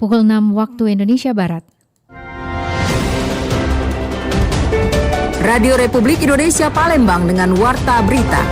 Pukul 6 waktu Indonesia Barat. Radio Republik Indonesia Palembang dengan Warta Berita.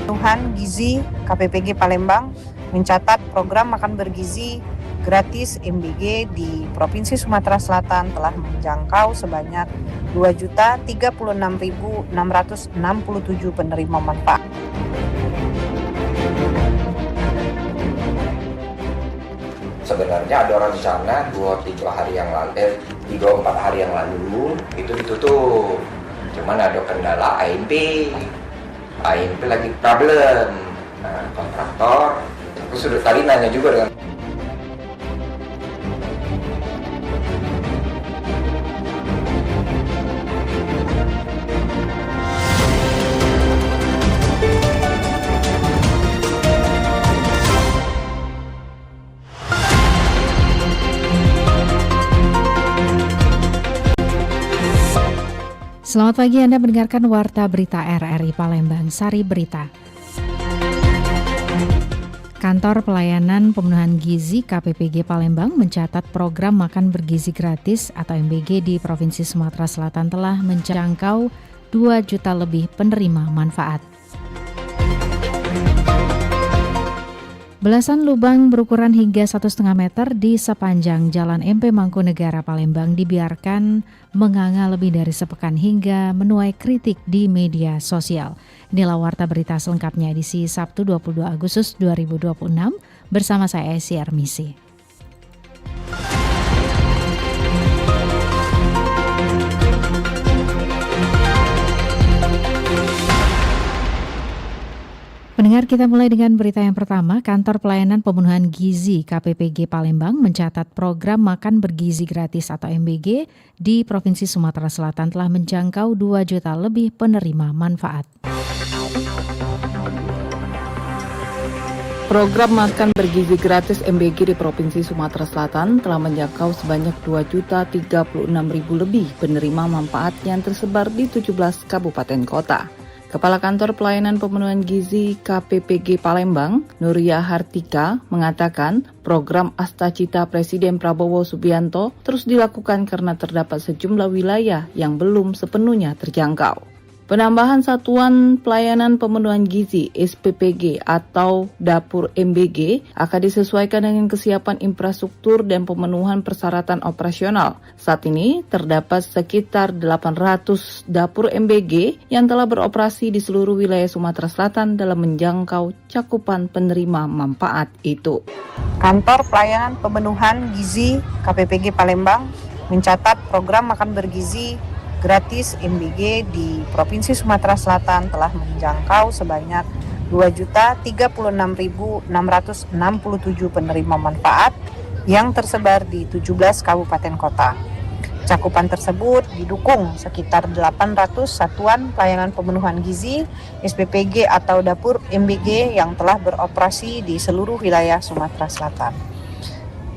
Pemenuhan Gizi KPPG Palembang mencatat program makan bergizi gratis MBG di Provinsi Sumatera Selatan telah menjangkau sebanyak 2.036.667 penerima manfaat. Sebenarnya ada rencana 3-4 hari yang lalu itu ditutup. Cuman ada kendala AMP lagi problem. Nah, kontraktor aku sudah tadi nanya juga dengan Selamat pagi, Anda mendengarkan Warta Berita RRI Palembang, Sari Berita. Kantor Pelayanan Pemenuhan Gizi KPPG Palembang mencatat program makan bergizi gratis atau MBG di Provinsi Sumatera Selatan telah menjangkau 2 juta lebih penerima manfaat. Belasan lubang berukuran hingga 1,5 meter di sepanjang Jalan MP Mangkunegara Palembang dibiarkan menganga lebih dari sepekan hingga menuai kritik di media sosial. Inilah Warta Berita selengkapnya edisi Sabtu 22 Agustus 2026 bersama saya Esi Armisi. Pendengar, kita mulai dengan berita yang pertama. Kantor Pelayanan Pemenuhan Gizi KPPG Palembang mencatat program makan bergizi gratis atau MBG di Provinsi Sumatera Selatan telah menjangkau 2 juta lebih penerima manfaat. Program makan bergizi gratis MBG di Provinsi Sumatera Selatan telah menjangkau sebanyak 2.036.000 lebih penerima manfaat yang tersebar di 17 kabupaten kota. Kepala Kantor Pelayanan Pemenuhan Gizi KPPG Palembang, Nuria Hartika, mengatakan program Astacita Presiden Prabowo Subianto terus dilakukan karena terdapat sejumlah wilayah yang belum sepenuhnya terjangkau. Penambahan Satuan Pelayanan Pemenuhan Gizi SPPG atau Dapur MBG akan disesuaikan dengan kesiapan infrastruktur dan pemenuhan persyaratan operasional. Saat ini terdapat sekitar 800 Dapur MBG yang telah beroperasi di seluruh wilayah Sumatera Selatan dalam menjangkau cakupan penerima manfaat itu. Kantor Pelayanan Pemenuhan Gizi KPPG Palembang mencatat program makan bergizi gratis MBG di Provinsi Sumatera Selatan telah menjangkau sebanyak 2.036.667 penerima manfaat yang tersebar di 17 kabupaten kota. Cakupan tersebut didukung sekitar 800 satuan pelayanan pemenuhan gizi SPPG atau dapur MBG yang telah beroperasi di seluruh wilayah Sumatera Selatan.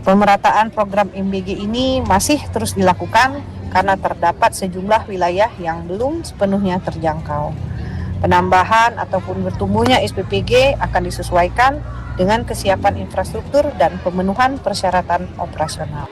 Pemerataan program MBG ini masih terus dilakukan karena terdapat sejumlah wilayah yang belum sepenuhnya terjangkau. Penambahan ataupun bertumbuhnya SPPG akan disesuaikan dengan kesiapan infrastruktur dan pemenuhan persyaratan operasional.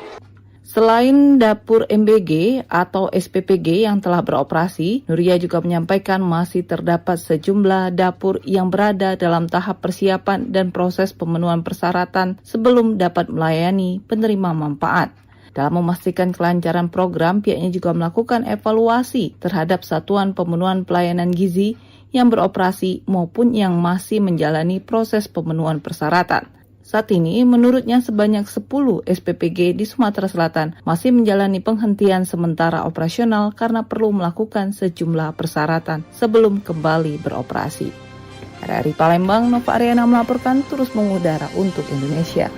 Selain dapur MBG atau SPPG yang telah beroperasi, Nuria juga menyampaikan masih terdapat sejumlah dapur yang berada dalam tahap persiapan dan proses pemenuhan persyaratan sebelum dapat melayani penerima manfaat. Dalam memastikan kelancaran program, pihaknya juga melakukan evaluasi terhadap satuan pemenuhan pelayanan gizi yang beroperasi maupun yang masih menjalani proses pemenuhan persyaratan. Saat ini, menurutnya sebanyak 10 SPPG di Sumatera Selatan masih menjalani penghentian sementara operasional karena perlu melakukan sejumlah persyaratan sebelum kembali beroperasi. RRI Palembang, Nova Ariana melaporkan terus mengudara untuk Indonesia.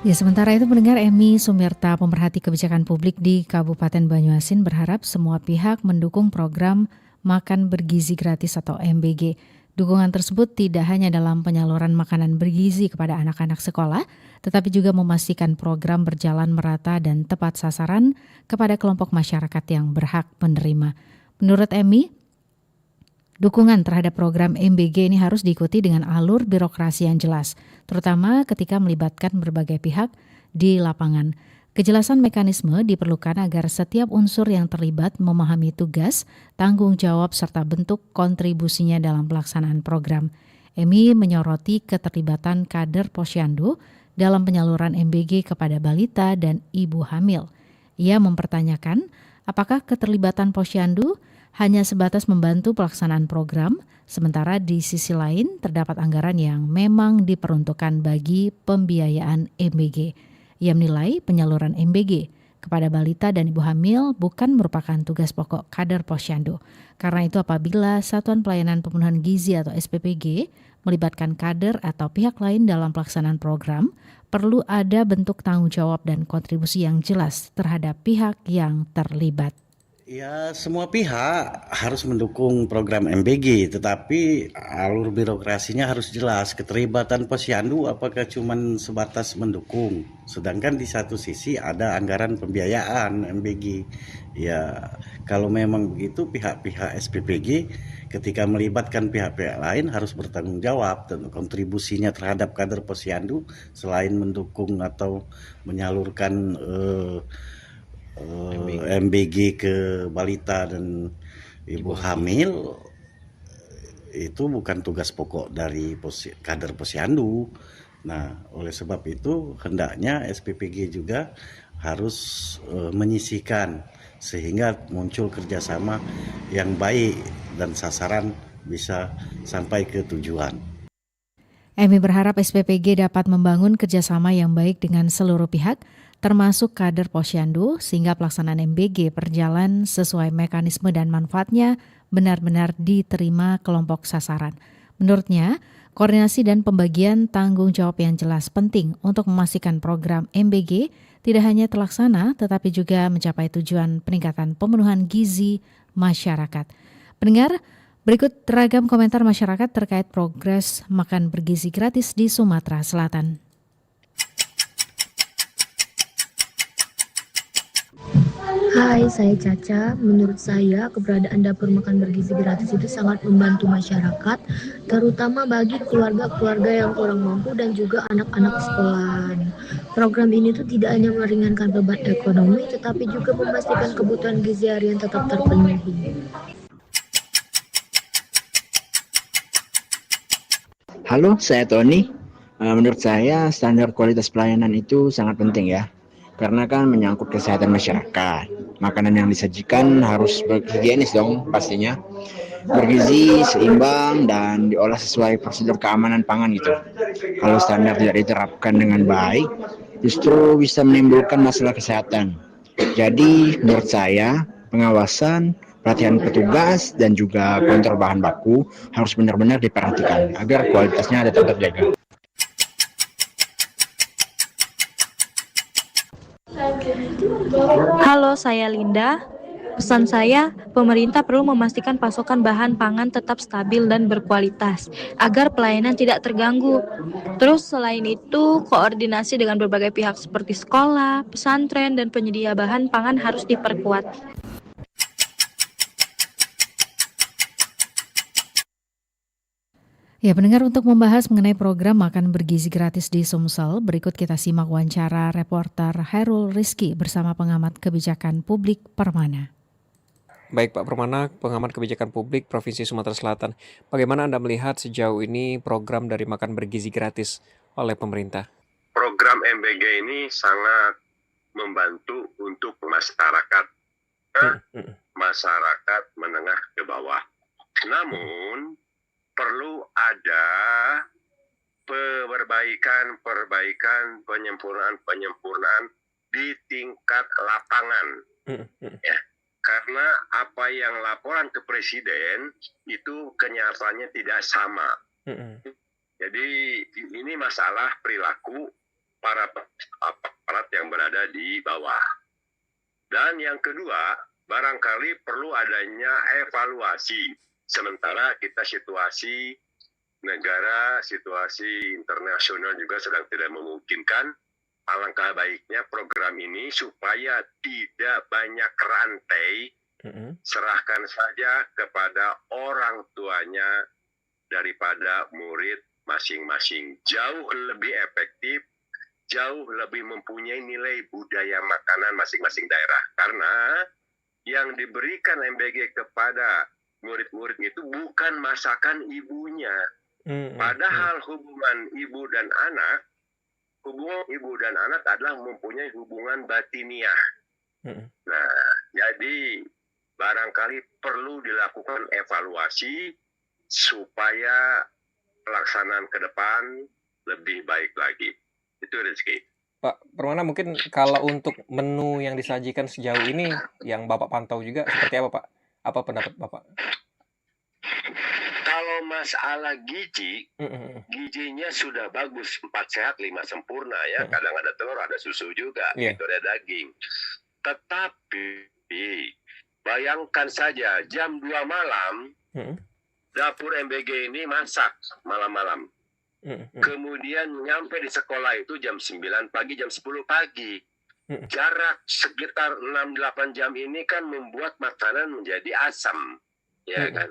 Ya, sementara itu pendengar, Emi Sumirta, pemerhati kebijakan publik di Kabupaten Banyuasin, berharap semua pihak mendukung program makan bergizi gratis atau MBG. Dukungan tersebut tidak hanya dalam penyaluran makanan bergizi kepada anak-anak sekolah, tetapi juga memastikan program berjalan merata dan tepat sasaran kepada kelompok masyarakat yang berhak menerima. Menurut Emi, dukungan terhadap program MBG ini harus diikuti dengan alur birokrasi yang jelas, terutama ketika melibatkan berbagai pihak di lapangan. Kejelasan mekanisme diperlukan agar setiap unsur yang terlibat memahami tugas, tanggung jawab, serta bentuk kontribusinya dalam pelaksanaan program. Emi menyoroti keterlibatan kader Posyandu dalam penyaluran MBG kepada balita dan ibu hamil. Ia mempertanyakan apakah keterlibatan Posyandu hanya sebatas membantu pelaksanaan program, sementara di sisi lain terdapat anggaran yang memang diperuntukkan bagi pembiayaan MBG. Ia menilai penyaluran MBG kepada balita dan ibu hamil bukan merupakan tugas pokok kader Posyandu. Karena itu apabila Satuan Pelayanan Pemenuhan Gizi atau SPPG melibatkan kader atau pihak lain dalam pelaksanaan program, perlu ada bentuk tanggung jawab dan kontribusi yang jelas terhadap pihak yang terlibat. Ya, semua pihak harus mendukung program MBG, tetapi alur birokrasinya harus jelas. Keterlibatan Posyandu apakah cuma sebatas mendukung, sedangkan di satu sisi ada anggaran pembiayaan MBG. Ya, kalau memang begitu pihak-pihak SPPG ketika melibatkan pihak-pihak lain harus bertanggung jawab dan kontribusinya terhadap kader Posyandu selain mendukung atau menyalurkan MBG ke balita dan ibu hamil itu bukan tugas pokok dari kader Posyandu. Nah, oleh sebab itu hendaknya SPPG juga harus menyisihkan sehingga muncul kerjasama yang baik dan sasaran bisa sampai ke tujuan. Emi berharap SPPG dapat membangun kerjasama yang baik dengan seluruh pihak, termasuk kader Posyandu, sehingga pelaksanaan MBG berjalan sesuai mekanisme dan manfaatnya benar-benar diterima kelompok sasaran. Menurutnya, koordinasi dan pembagian tanggung jawab yang jelas penting untuk memastikan program MBG tidak hanya terlaksana, tetapi juga mencapai tujuan peningkatan pemenuhan gizi masyarakat. Pendengar, berikut ragam komentar masyarakat terkait progres makan bergizi gratis di Sumatera Selatan. Hai, saya Caca. Menurut saya, keberadaan dapur makan bergizi gratis itu sangat membantu masyarakat, terutama bagi keluarga-keluarga yang kurang mampu dan juga anak-anak sekolahan. Program ini tuh tidak hanya meringankan beban ekonomi, tetapi juga memastikan kebutuhan gizi harian tetap terpenuhi. Halo, saya Tony. Menurut saya, standar kualitas pelayanan itu sangat penting ya. Karena kan menyangkut kesehatan masyarakat. Makanan yang disajikan harus higienis dong pastinya. Bergizi, seimbang, dan diolah sesuai prosedur keamanan pangan gitu. Kalau standar tidak diterapkan dengan baik, justru bisa menimbulkan masalah kesehatan. Jadi menurut saya, pengawasan, pelatihan petugas, dan juga kontrol bahan baku harus benar-benar diperhatikan agar kualitasnya tetap terjaga. Halo, saya Linda. Pesan saya, pemerintah perlu memastikan pasokan bahan pangan tetap stabil dan berkualitas, agar pelayanan tidak terganggu. Terus selain itu, koordinasi dengan berbagai pihak seperti sekolah, pesantren, dan penyedia bahan pangan harus diperkuat. Ya, pendengar, untuk membahas mengenai program makan bergizi gratis di Sumsel, berikut kita simak wawancara reporter Hairul Rizky bersama pengamat kebijakan publik Permana. Baik Pak Permana, pengamat kebijakan publik Provinsi Sumatera Selatan. Bagaimana Anda melihat sejauh ini program dari makan bergizi gratis oleh pemerintah? Program MBG ini sangat membantu untuk masyarakat, masyarakat menengah ke bawah. Namun, perlu ada perbaikan, penyempurnaan di tingkat lapangan. Ya, karena apa yang laporan ke presiden itu kenyataannya tidak sama. Jadi ini masalah perilaku para aparat yang berada di bawah. Dan yang kedua, barangkali perlu adanya evaluasi. Sementara kita situasi negara, situasi internasional juga sedang tidak memungkinkan. Alangkah baiknya program ini supaya tidak banyak rantai, serahkan saja kepada orang tuanya daripada murid masing-masing. Jauh lebih efektif, jauh lebih mempunyai nilai budaya makanan masing-masing daerah. Karena yang diberikan MBG kepada murid-murid itu bukan masakan ibunya. Padahal hubungan ibu dan anak adalah mempunyai hubungan batiniah. Nah, jadi barangkali perlu dilakukan evaluasi supaya pelaksanaan ke depan lebih baik lagi. Itu Rizky. Pak Permana, mungkin kalau untuk menu yang disajikan sejauh ini yang Bapak pantau juga seperti apa, Pak? Apa pendapat Bapak? Kalau masalah gizinya sudah bagus, 4 sehat 5 sempurna ya. Kadang ada telur, ada susu juga, itu ada daging. Tetapi bayangkan saja jam 2 malam dapur MBG ini masak malam-malam. Kemudian nyampe di sekolah itu jam 9 pagi, jam 10 pagi. Jarak sekitar 6-8 jam ini kan membuat makanan menjadi asam, ya kan?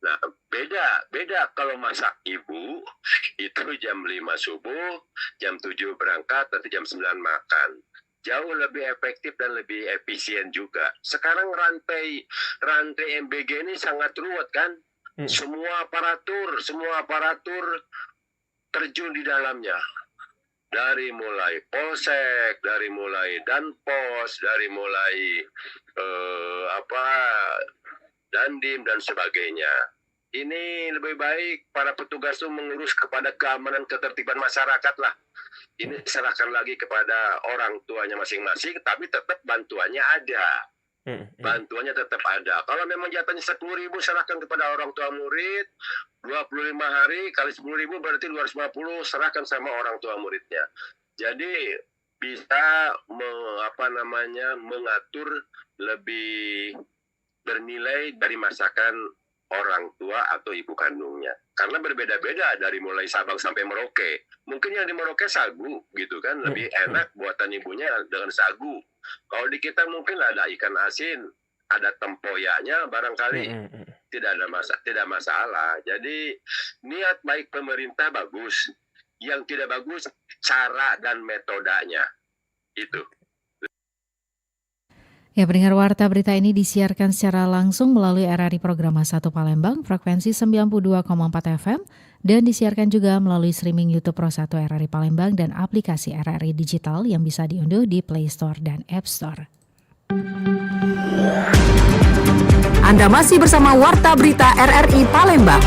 Nah, beda kalau masak ibu, itu jam 5 subuh, jam 7 berangkat, nanti jam 9 makan. Jauh lebih efektif dan lebih efisien juga. Sekarang rantai MBG ini sangat ruwet kan? Semua aparatur terjun di dalamnya. Dari mulai polsek, dari mulai danpos, dari mulai dandim dan sebagainya. Ini lebih baik para petugas itu mengurus kepada keamanan ketertiban masyarakat lah. Ini serahkan lagi kepada orang tuanya masing-masing, tapi tetap bantuannya ada. Bantuannya tetap ada. Kalau memang jatahnya 10.000 serahkan kepada orang tua murid, 25 hari kali 10.000 berarti 250 serahkan sama orang tua muridnya. Jadi bisa mengatur lebih bernilai dari masakan orang tua atau ibu kandungnya. Karena berbeda-beda dari mulai Sabang sampai Merauke. Mungkin yang di Merauke sagu gitu kan, lebih enak buatan ibunya dengan sagu. Kalau di kita mungkin ada ikan asin, ada tempoyaknya barangkali. Tidak masalah. Jadi niat baik pemerintah bagus. Yang tidak bagus cara dan metodenya. Itu. Ya, pendengar Warta Berita ini disiarkan secara langsung melalui RRI Programa 1 Palembang, frekuensi 92,4 FM, dan disiarkan juga melalui streaming YouTube Pro 1 RRI Palembang dan aplikasi RRI Digital yang bisa diunduh di Play Store dan App Store. Anda masih bersama Warta Berita RRI Palembang.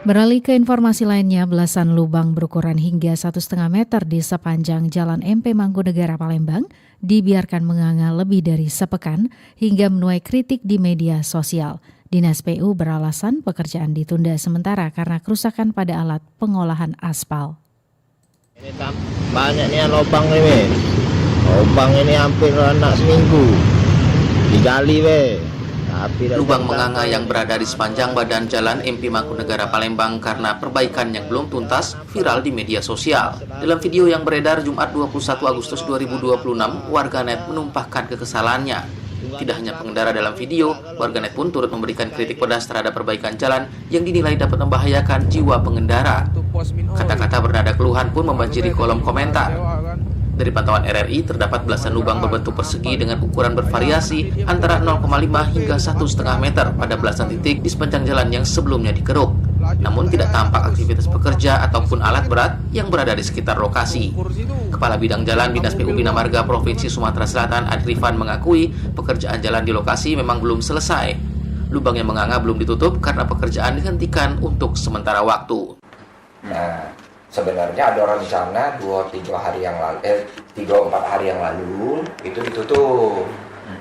Beralih ke informasi lainnya, belasan lubang berukuran hingga 1,5 meter di sepanjang Jalan MP Mangkunegara Palembang dibiarkan menganga lebih dari sepekan hingga menuai kritik di media sosial. Dinas PU beralasan pekerjaan ditunda sementara karena kerusakan pada alat pengolahan aspal. Ini banyaknya lubang ini. Lubang ini hampir anak seminggu. Digali Lubang menganga yang berada di sepanjang badan Jalan MP Mangkunegara Palembang karena perbaikan yang belum tuntas viral di media sosial. Dalam video yang beredar Jumat 21 Agustus 2026, warganet menumpahkan kekesalannya. Tidak hanya pengendara dalam video, warganet pun turut memberikan kritik pedas terhadap perbaikan jalan yang dinilai dapat membahayakan jiwa pengendara. Kata-kata bernada keluhan pun membanjiri kolom komentar. Dari pantauan RRI, terdapat belasan lubang berbentuk persegi dengan ukuran bervariasi antara 0,5 hingga 1,5 meter pada belasan titik di sepanjang jalan yang sebelumnya dikeruk. Namun tidak tampak aktivitas pekerja ataupun alat berat yang berada di sekitar lokasi. Kepala Bidang Jalan Dinas PU Bina Marga Provinsi Sumatera Selatan, Adrifan, mengakui pekerjaan jalan di lokasi memang belum selesai. Lubang yang menganga belum ditutup karena pekerjaan dihentikan untuk sementara waktu. Nah, sebenarnya ada rencana 3-4 hari yang lalu itu ditutup.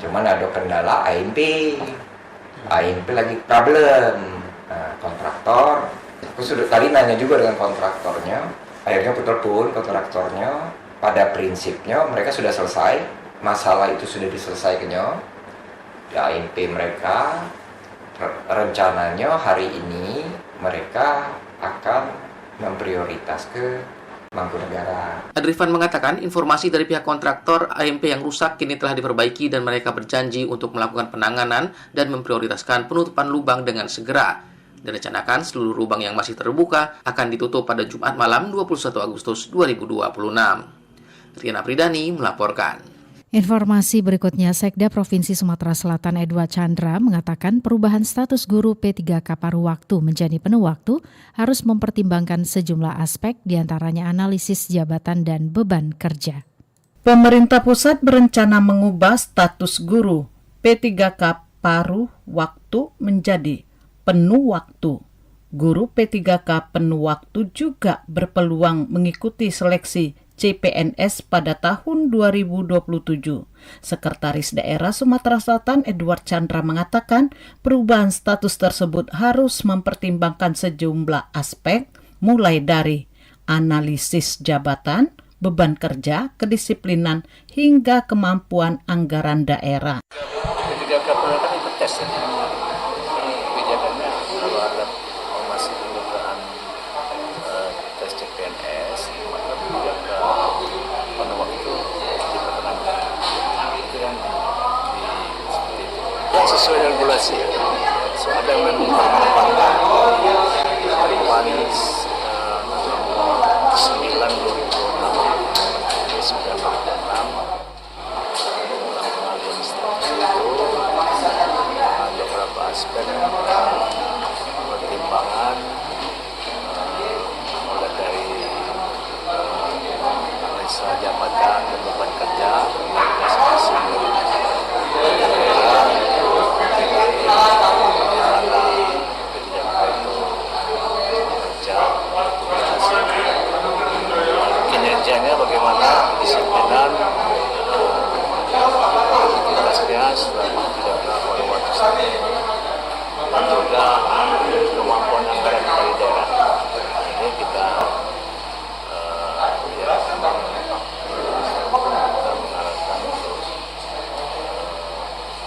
Cuman ada kendala AMP lagi problem. Nah, kontraktor, aku sudah tadi nanya juga dengan kontraktornya. Akhirnya betul kontraktornya pada prinsipnya mereka sudah selesai, masalah itu sudah diselesaikannya. AMP mereka rencananya hari ini mereka akan memprioritas ke Mangkunegara. Adrifan mengatakan informasi dari pihak kontraktor AMP yang rusak kini telah diperbaiki dan mereka berjanji untuk melakukan penanganan dan memprioritaskan penutupan lubang dengan segera. Direncanakan seluruh lubang yang masih terbuka akan ditutup pada Jumat malam 21 Agustus 2026. Riana Pridani melaporkan. Informasi berikutnya, Sekda Provinsi Sumatera Selatan Edward Chandra mengatakan perubahan status guru P3K paruh waktu menjadi penuh waktu harus mempertimbangkan sejumlah aspek diantaranya analisis jabatan dan beban kerja. Pemerintah pusat berencana mengubah status guru P3K paruh waktu menjadi penuh waktu. Guru P3K penuh waktu juga berpeluang mengikuti seleksi CPNS pada tahun 2027. Sekretaris Daerah Sumatera Selatan Edward Chandra mengatakan perubahan status tersebut harus mempertimbangkan sejumlah aspek mulai dari analisis jabatan, beban kerja, kedisiplinan, hingga kemampuan anggaran daerah. P3K kan itu tes ya. Kebijakannya kalau ada masih pembukaan tes CPNS, maka P3K pada waktu itu diperkenankan. Itu yang seperti itu. Yang sesuai regulasi ya. So ada yang memang bermanfaat. Panis 9/2006 sudah 46 tentang pengalihan status itu ada beberapa aspek pertimbangan mulai dari analisa jabatan dan beban kerja masing-masing daerah kinerjanya bagaimana, disiplinan, aktivitasnya selama tidak pada waktu saja, dan juga kemampuan anggaran dari daerah. Ini kita mengarahkan untuk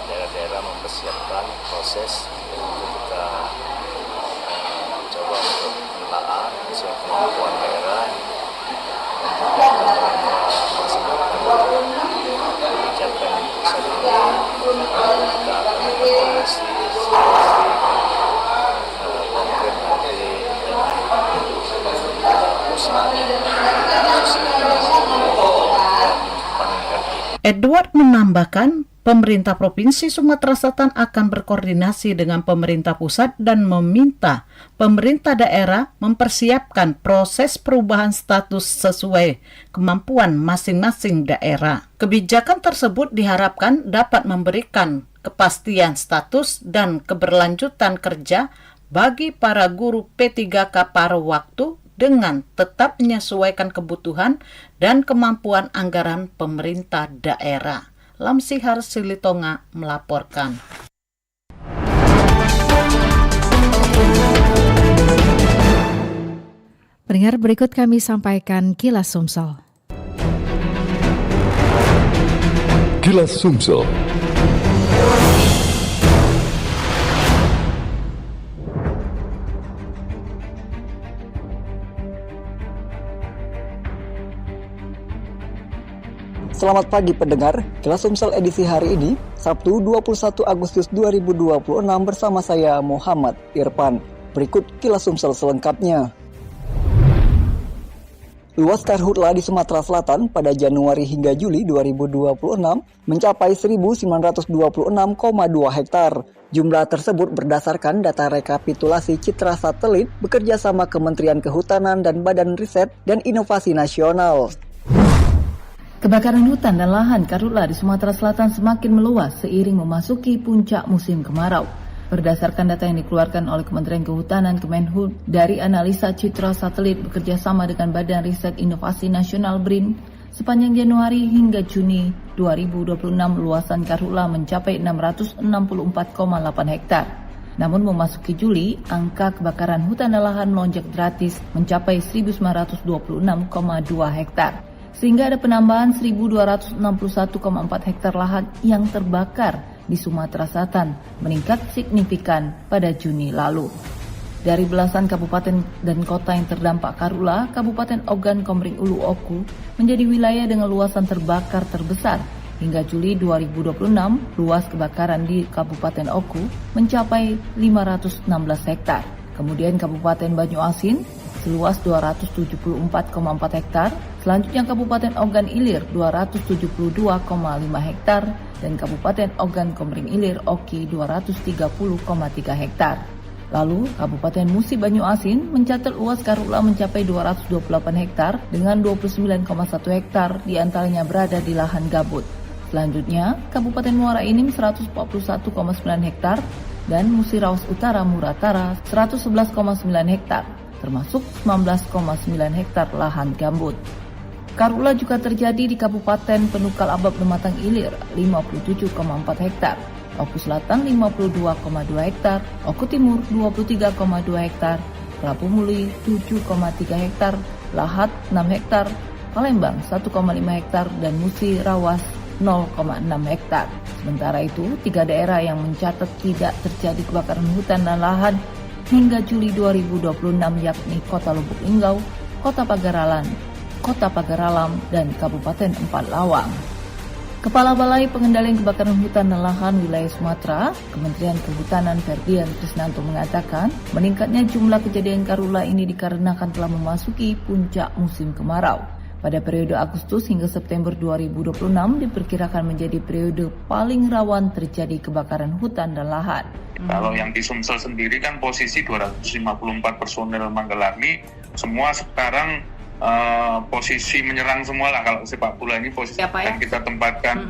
daerah-daerah mempersiapkan proses untuk kita coba untuk menelaah sesuai kemampuan daerah. Edward menambahkan, pemerintah Provinsi Sumatera Selatan akan berkoordinasi dengan pemerintah pusat dan meminta pemerintah daerah mempersiapkan proses perubahan status sesuai kemampuan masing-masing daerah. Kebijakan tersebut diharapkan dapat memberikan kepastian status dan keberlanjutan kerja bagi para guru P3K paruh waktu dengan tetap menyesuaikan kebutuhan dan kemampuan anggaran pemerintah daerah. Lamsihar Silitonga melaporkan. Pendengar, berikut kami sampaikan Kilas Sumsel. Kilas Sumsel. Selamat pagi pendengar, Kilas Sumsel edisi hari ini, Sabtu 21 Agustus 2026 bersama saya Muhammad Irfan. Berikut Kilas Sumsel selengkapnya. Luas karhutla di Sumatera Selatan pada Januari hingga Juli 2026 mencapai 1.926,2 hektar. Jumlah tersebut berdasarkan data rekapitulasi citra satelit bekerjasama Kementerian Kehutanan dan Badan Riset dan Inovasi Nasional. Kebakaran hutan dan lahan karhutla di Sumatera Selatan semakin meluas seiring memasuki puncak musim kemarau. Berdasarkan data yang dikeluarkan oleh Kementerian Kehutanan Kemenhub dari analisa citra satelit bekerjasama dengan Badan Riset Inovasi Nasional BRIN, sepanjang Januari hingga Juni 2026 luasan karhutla mencapai 664,8 hektar. Namun memasuki Juli, angka kebakaran hutan dan lahan melonjak drastis mencapai 1.926,2 hektar. Sehingga ada penambahan 1.261,4 hektar lahan yang terbakar di Sumatera Selatan meningkat signifikan pada Juni lalu. Dari belasan kabupaten dan kota yang terdampak Karhutla, Kabupaten Ogan Komering Ulu Oku menjadi wilayah dengan luasan terbakar terbesar. Hingga Juli 2026, luas kebakaran di Kabupaten Oku mencapai 516 hektar. Kemudian Kabupaten Banyuasin seluas 274,4 hektar. Selanjutnya Kabupaten Ogan Ilir 272,5 hektar dan Kabupaten Ogan Komering Ilir Oki 230,3 hektar. Lalu, Kabupaten Musi Banyuasin mencatat luas Karhutla mencapai 228 hektar dengan 29,1 hektar diantaranya berada di lahan gambut. Selanjutnya, Kabupaten Muara Enim 141,9 hektar dan Musirawas Utara Muratara 111,9 hektar, termasuk 19,9 hektar lahan gambut. Karhutla juga terjadi di Kabupaten Penukal Abab Pematang Ilir 57,4 hektar. Oku Selatan 52,2 hektar, Oku Timur 23,2 hektar, Kelapu Muli 7,3 hektar, Lahat 6 hektar, Palembang 1,5 hektar, dan Musi Rawas 0,6 hektar. Sementara itu, 3 daerah yang mencatat tidak terjadi kebakaran hutan dan lahan hingga Juli 2026 yakni Kota Lubuk Linggau, Kota Pagaralam, dan Kabupaten Empat Lawang. Kepala Balai Pengendalian Kebakaran Hutan dan Lahan Wilayah Sumatera, Kementerian Kehutanan Ferdian Krisnanto mengatakan, meningkatnya jumlah kejadian Karhutla ini dikarenakan telah memasuki puncak musim kemarau. Pada periode Agustus hingga September 2026 diperkirakan menjadi periode paling rawan terjadi kebakaran hutan dan lahan. Kalau yang di Sumsel sendiri kan posisi 254 personel Manggalarni, semua sekarang posisi menyerang semua lah. Kalau sepak bola ini posisi yang kita tempatkan,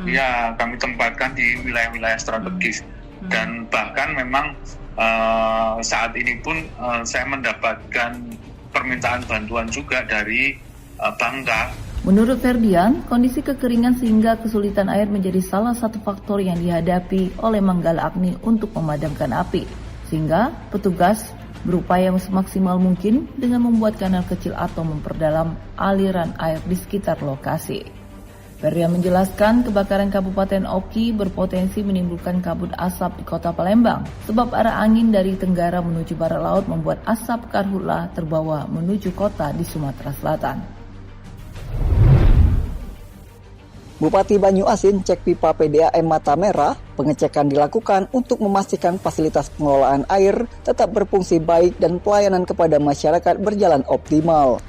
kami tempatkan di wilayah-wilayah strategis. Dan bahkan memang saat ini pun saya mendapatkan permintaan bantuan juga dari Bangka. Menurut Ferdian, kondisi kekeringan sehingga kesulitan air menjadi salah satu faktor yang dihadapi oleh Manggala Agni untuk memadamkan api, sehingga petugas berupaya semaksimal mungkin dengan membuat kanal kecil atau memperdalam aliran air di sekitar lokasi. Ferdian menjelaskan kebakaran Kabupaten Oki berpotensi menimbulkan kabut asap di Kota Palembang sebab arah angin dari tenggara menuju barat laut membuat asap Karhutla terbawa menuju kota di Sumatera Selatan. Bupati Banyuasin cek pipa PDAM Mata Merah, pengecekan dilakukan untuk memastikan fasilitas pengelolaan air tetap berfungsi baik dan pelayanan kepada masyarakat berjalan optimal.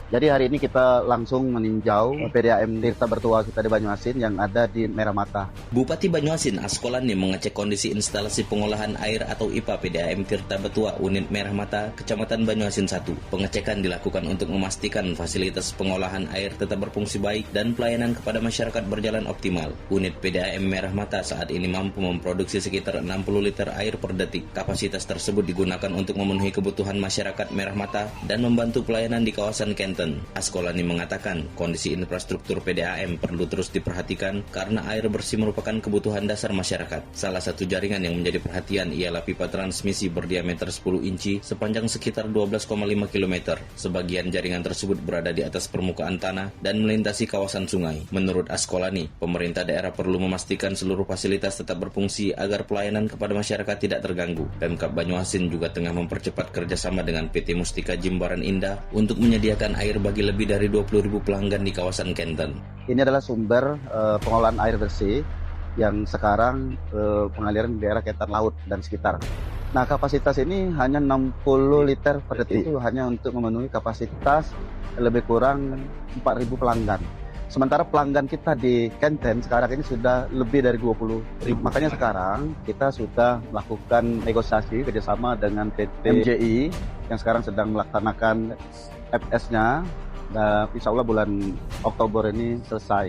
Jadi hari ini kita langsung meninjau PDAM Tirta Bertua kita di Banyuasin yang ada di Merah Mata. Bupati Banyuasin Askolani mengecek kondisi instalasi pengolahan air atau IPA PDAM Tirta Bertua Unit Merah Mata, Kecamatan Banyuasin 1. Pengecekan dilakukan untuk memastikan fasilitas pengolahan air tetap berfungsi baik dan pelayanan kepada masyarakat berjalan optimal. Unit PDAM Merah Mata saat ini mampu memproduksi sekitar 60 liter air per detik. Kapasitas tersebut digunakan untuk memenuhi kebutuhan masyarakat Merah Mata dan membantu pelayanan di kawasan Kenten. Askolani mengatakan kondisi infrastruktur PDAM perlu terus diperhatikan karena air bersih merupakan kebutuhan dasar masyarakat. Salah satu jaringan yang menjadi perhatian ialah pipa transmisi berdiameter 10 inci sepanjang sekitar 12,5 km. Sebagian jaringan tersebut berada di atas permukaan tanah dan melintasi kawasan sungai. Menurut Askolani, pemerintah daerah perlu memastikan seluruh fasilitas tetap berfungsi agar pelayanan kepada masyarakat tidak terganggu. Pemkab Banyuasin juga tengah mempercepat kerjasama dengan PT Mustika Jimbaran Indah untuk menyediakan air bagi lebih dari 20.000 pelanggan di kawasan Kenten. Ini adalah sumber pengolahan air bersih yang sekarang pengaliran di daerah Kenten Laut dan sekitar. Nah, kapasitas ini hanya 60 liter per detik. Itu hanya untuk memenuhi kapasitas lebih kurang 4.000 pelanggan. Sementara pelanggan kita di Kenten sekarang ini sudah lebih dari 20.000. Makanya sekarang kita sudah melakukan negosiasi kerjasama dengan PT MJI yang sekarang sedang melaksanakan FS-nya. Dan insya Allah bulan Oktober ini selesai.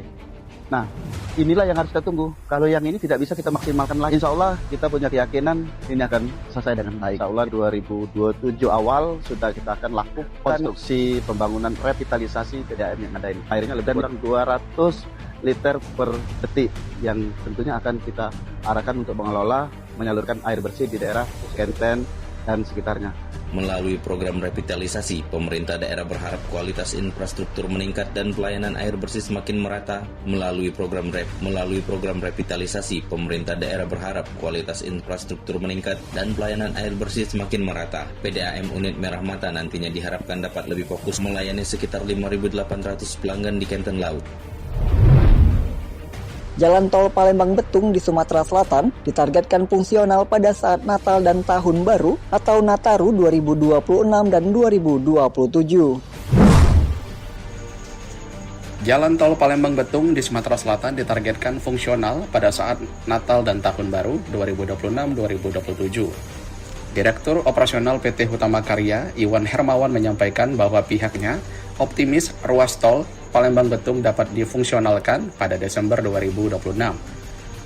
Nah, inilah yang harus kita tunggu. Kalau yang ini tidak bisa kita maksimalkan lagi, insya Allah kita punya keyakinan ini akan selesai dengan baik. Insya Allah 2027 awal sudah kita akan lakukan konstruksi pembangunan revitalisasi PDAM yang ada ini. Airnya lebih kurang 200 liter per detik yang tentunya akan kita arahkan untuk mengelola, menyalurkan air bersih di daerah Kenten dan sekitarnya. Melalui program revitalisasi, pemerintah daerah berharap kualitas infrastruktur meningkat dan pelayanan air bersih semakin merata. Melalui program revitalisasi, pemerintah daerah berharap kualitas infrastruktur meningkat dan pelayanan air bersih semakin merata. PDAM Unit Merah Mata nantinya diharapkan dapat lebih fokus melayani sekitar 5.800 pelanggan di Kenten Laut. Jalan tol Palembang-Betung di Sumatera Selatan ditargetkan fungsional pada saat Natal dan Tahun Baru atau Nataru 2026 dan 2027. Jalan tol Palembang-Betung di Sumatera Selatan ditargetkan fungsional pada saat Natal dan Tahun Baru 2026-2027. Direktur Operasional PT Hutama Karya, Iwan Hermawan menyampaikan bahwa pihaknya optimis ruas tol Palembang-Betung dapat difungsionalkan pada Desember 2026.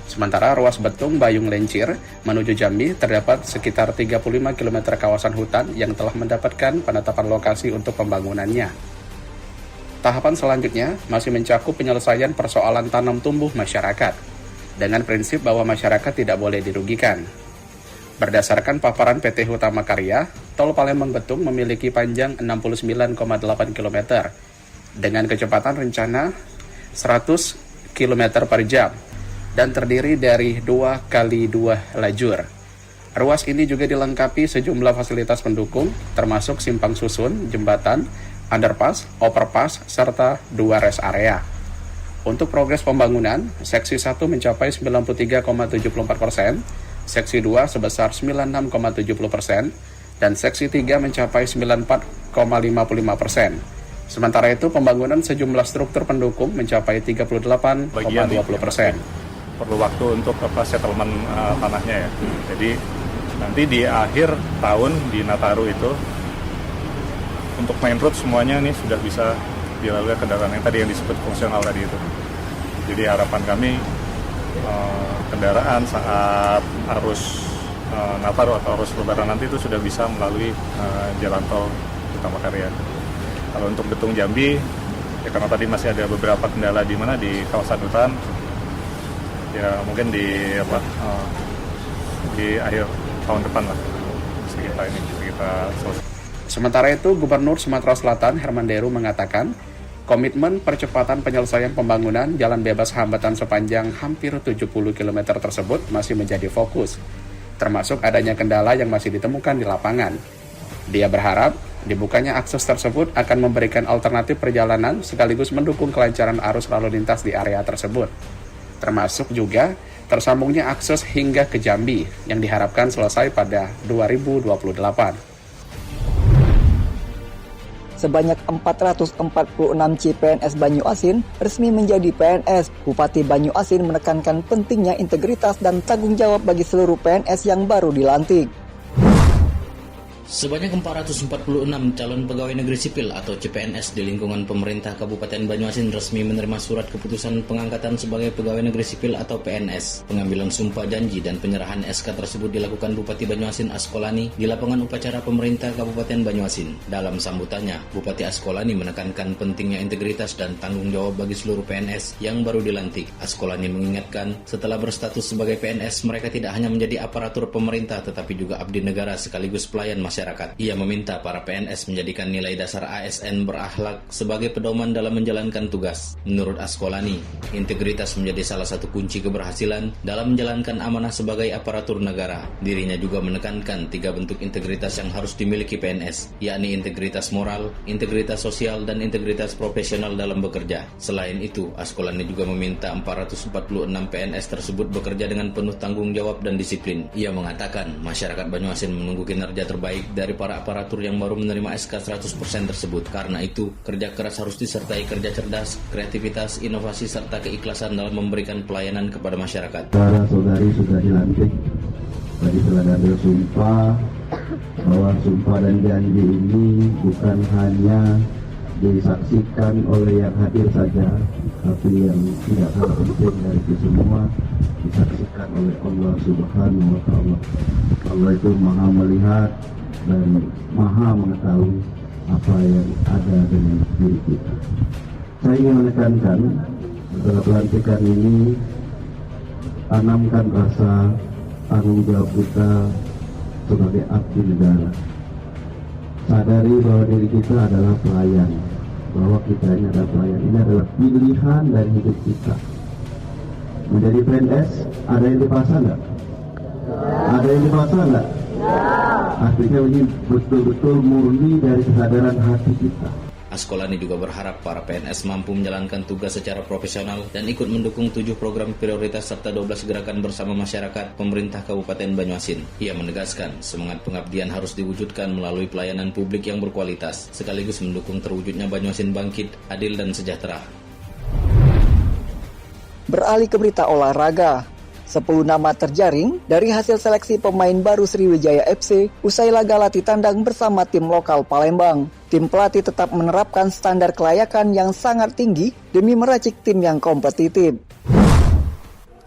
Sementara ruas Betung Bayung Lencir menuju Jambi terdapat sekitar 35 km kawasan hutan yang telah mendapatkan penetapan lokasi untuk pembangunannya. Tahapan selanjutnya masih mencakup penyelesaian persoalan tanam tumbuh masyarakat, dengan prinsip bahwa masyarakat tidak boleh dirugikan. Berdasarkan paparan PT Hutama Karya, tol Palembang-Betung memiliki panjang 69,8 km dengan kecepatan rencana 100 km per jam dan terdiri dari 2x2 lajur. Ruas ini juga dilengkapi sejumlah fasilitas pendukung termasuk simpang susun, jembatan, underpass, overpass, serta 2 rest area. Untuk progres pembangunan, seksi 1 mencapai 93,74%, seksi 2 sebesar 96,70%, dan seksi 3 mencapai 94,55%. Sementara itu, pembangunan sejumlah struktur pendukung mencapai 38,20%. Perlu waktu untuk settlement tanahnya ya. Jadi nanti di akhir tahun di Nataru itu untuk main road semuanya nih sudah bisa dilalui kendaraan yang tadi yang disebut fungsional tadi itu. Jadi harapan kami kendaraan saat arus Nataru atau arus Lebaran nanti itu sudah bisa melalui jalan tol Hutama Karya. Kalau untuk Betung Jambi, ya karena tadi masih ada beberapa kendala di mana di kawasan hutan, ya mungkin di akhir tahun depan lah kita selesai. Sementara itu, Gubernur Sumatera Selatan Herman Deru mengatakan komitmen percepatan penyelesaian pembangunan jalan bebas hambatan sepanjang hampir 70 km tersebut masih menjadi fokus, termasuk adanya kendala yang masih ditemukan di lapangan. Dia berharap dibukanya akses tersebut akan memberikan alternatif perjalanan sekaligus mendukung kelancaran arus lalu lintas di area tersebut. Termasuk juga tersambungnya akses hingga ke Jambi yang diharapkan selesai pada 2028. Sebanyak 446 CPNS Banyuasin resmi menjadi PNS. Bupati Banyuasin menekankan pentingnya integritas dan tanggung jawab bagi seluruh PNS yang baru dilantik. Sebanyak 446 calon pegawai negeri sipil atau CPNS di lingkungan pemerintah Kabupaten Banyuasin resmi menerima surat keputusan pengangkatan sebagai pegawai negeri sipil atau PNS. Pengambilan sumpah janji dan penyerahan SK tersebut dilakukan Bupati Banyuasin Askolani di lapangan upacara pemerintah Kabupaten Banyuasin. Dalam sambutannya, Bupati Askolani menekankan pentingnya integritas dan tanggung jawab bagi seluruh PNS yang baru dilantik. Askolani mengingatkan, setelah berstatus sebagai PNS, mereka tidak hanya menjadi aparatur pemerintah tetapi juga abdi negara sekaligus pelayan masyarakat. Ia meminta para PNS menjadikan nilai dasar ASN berakhlak sebagai pedoman dalam menjalankan tugas. Menurut Askolani, integritas menjadi salah satu kunci keberhasilan dalam menjalankan amanah sebagai aparatur negara. Dirinya juga menekankan 3 bentuk integritas yang harus dimiliki PNS, yakni integritas moral, integritas sosial, dan integritas profesional dalam bekerja. Selain itu, Askolani juga meminta 446 PNS tersebut bekerja dengan penuh tanggung jawab dan disiplin. Ia mengatakan, masyarakat Banyuasin menunggu kinerja terbaik dari para aparatur yang baru menerima SK 100% tersebut. Karena itu, kerja keras harus disertai kerja cerdas, kreativitas, inovasi, serta keikhlasan dalam memberikan pelayanan kepada masyarakat. Saudara-saudari sudah dilantik, tadi telah ambil sumpah, bahwa sumpah dan janji ini bukan hanya disaksikan oleh yang hadir saja, tapi yang tidak kalah penting dari itu semua disaksikan oleh Allah Subhanahu wa Ta'ala. Allah itu Maha melihat dan Maha mengetahui apa yang ada dengan diri kita. Saya ingin menekankan setelah pelantikan ini, tanamkan rasa tanggung jawab kita sebagai abdi negara. sadari bahwa diri kita adalah pelayan, bahwa kita ini adalah pelayan. Ini adalah pilihan dari hidup kita. Menjadi PNS, ada yang dipaksa nggak? Ada yang dipaksa nggak? Artinya ini betul-betul murni dari kesadaran hati kita. Askolani juga berharap para PNS mampu menjalankan tugas secara profesional dan ikut mendukung 7 program prioritas serta 12 gerakan bersama masyarakat pemerintah Kabupaten Banyuasin. Ia menegaskan semangat pengabdian harus diwujudkan melalui pelayanan publik yang berkualitas, sekaligus mendukung terwujudnya Banyuasin bangkit, adil dan sejahtera. Beralih ke berita olahraga. 10 nama terjaring dari hasil seleksi pemain baru Sriwijaya FC usai laga latih tandang bersama tim lokal Palembang. Tim pelatih tetap menerapkan standar kelayakan yang sangat tinggi demi meracik tim yang kompetitif.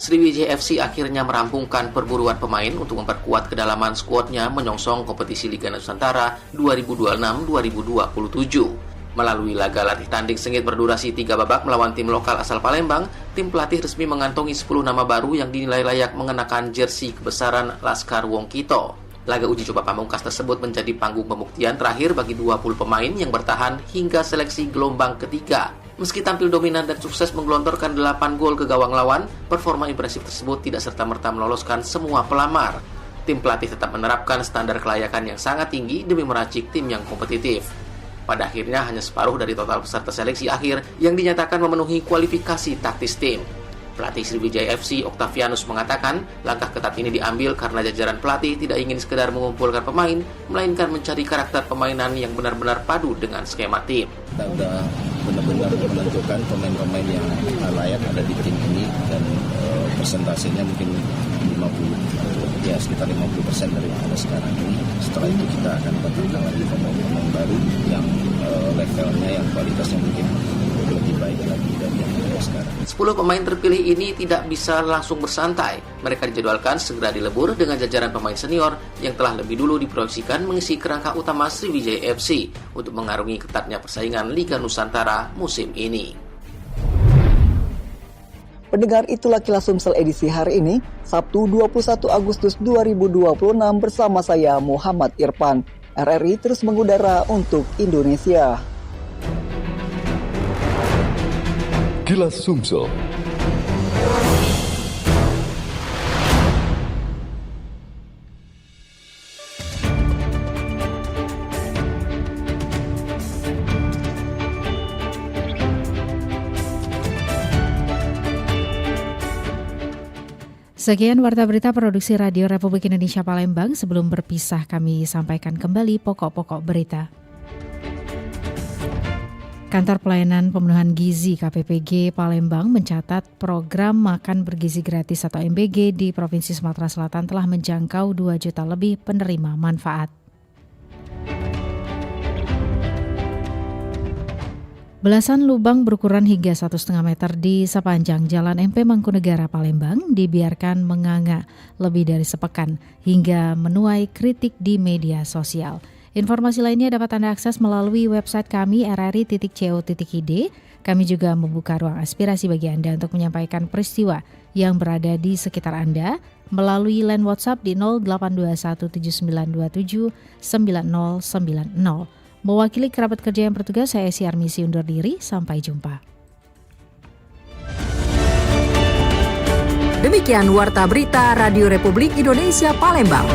Sriwijaya FC akhirnya merampungkan perburuan pemain untuk memperkuat kedalaman skuadnya menyongsong kompetisi Liga Nusantara 2026-2027. Melalui laga latih tanding sengit berdurasi 3 babak melawan tim lokal asal Palembang, tim pelatih resmi mengantongi 10 nama baru yang dinilai layak mengenakan jersey kebesaran Laskar Wong Kito. Laga uji coba pamungkas tersebut menjadi panggung pembuktian terakhir bagi 20 pemain yang bertahan hingga seleksi gelombang ketiga. Meski tampil dominan dan sukses menggelontorkan 8 gol ke gawang lawan, performa impresif tersebut tidak serta-merta meloloskan semua pelamar. Tim pelatih tetap menerapkan standar kelayakan yang sangat tinggi demi meracik tim yang kompetitif. Pada akhirnya hanya separuh dari total peserta seleksi akhir yang dinyatakan memenuhi kualifikasi taktis tim. Pelatih Sriwijaya FC Octavianus mengatakan langkah ketat ini diambil karena jajaran pelatih tidak ingin sekedar mengumpulkan pemain, melainkan mencari karakter permainan yang benar-benar padu dengan skema tim. Kita sudah benar-benar menentukan pemain-pemain yang layak ada di tim ini dan persentasenya mungkin 50, ya sekitar 50% dari yang ada sekarang ini. Setelah itu kita akan datangkan lagi pemain-pemain baru yang levelnya, yang kualitasnya mungkin lebih baik lagi dari yang ada sekarang. 10 pemain terpilih ini tidak bisa langsung bersantai. Mereka dijadwalkan segera dilebur dengan jajaran pemain senior yang telah lebih dulu diproyeksikan mengisi kerangka utama Sriwijaya FC untuk mengarungi ketatnya persaingan Liga Nusantara musim ini. Pendengar, itulah Kilas Sumsel edisi hari ini, Sabtu 21 Agustus 2026 bersama saya Muhammad Irfan. RRI terus mengudara untuk Indonesia. Kilas Sumsel. Sekian Warta Berita Produksi Radio Republik Indonesia Palembang. Sebelum berpisah kami sampaikan kembali pokok-pokok berita. Kantor Pelayanan Pemenuhan Gizi KPPG Palembang mencatat program Makan Bergizi Gratis atau MBG di Provinsi Sumatera Selatan telah menjangkau 2 juta lebih penerima manfaat. Belasan lubang berukuran hingga 1,5 meter di sepanjang Jalan MP Mangkunegara Palembang dibiarkan menganga lebih dari sepekan hingga menuai kritik di media sosial. Informasi lainnya dapat Anda akses melalui website kami rri.co.id. Kami juga membuka ruang aspirasi bagi Anda untuk menyampaikan peristiwa yang berada di sekitar Anda melalui line WhatsApp di 082179279090. Mewakili kerabat kerja yang bertugas, saya Esi Armisi undur diri. Sampai jumpa. Demikian Warta Berita Radio Republik Indonesia Palembang.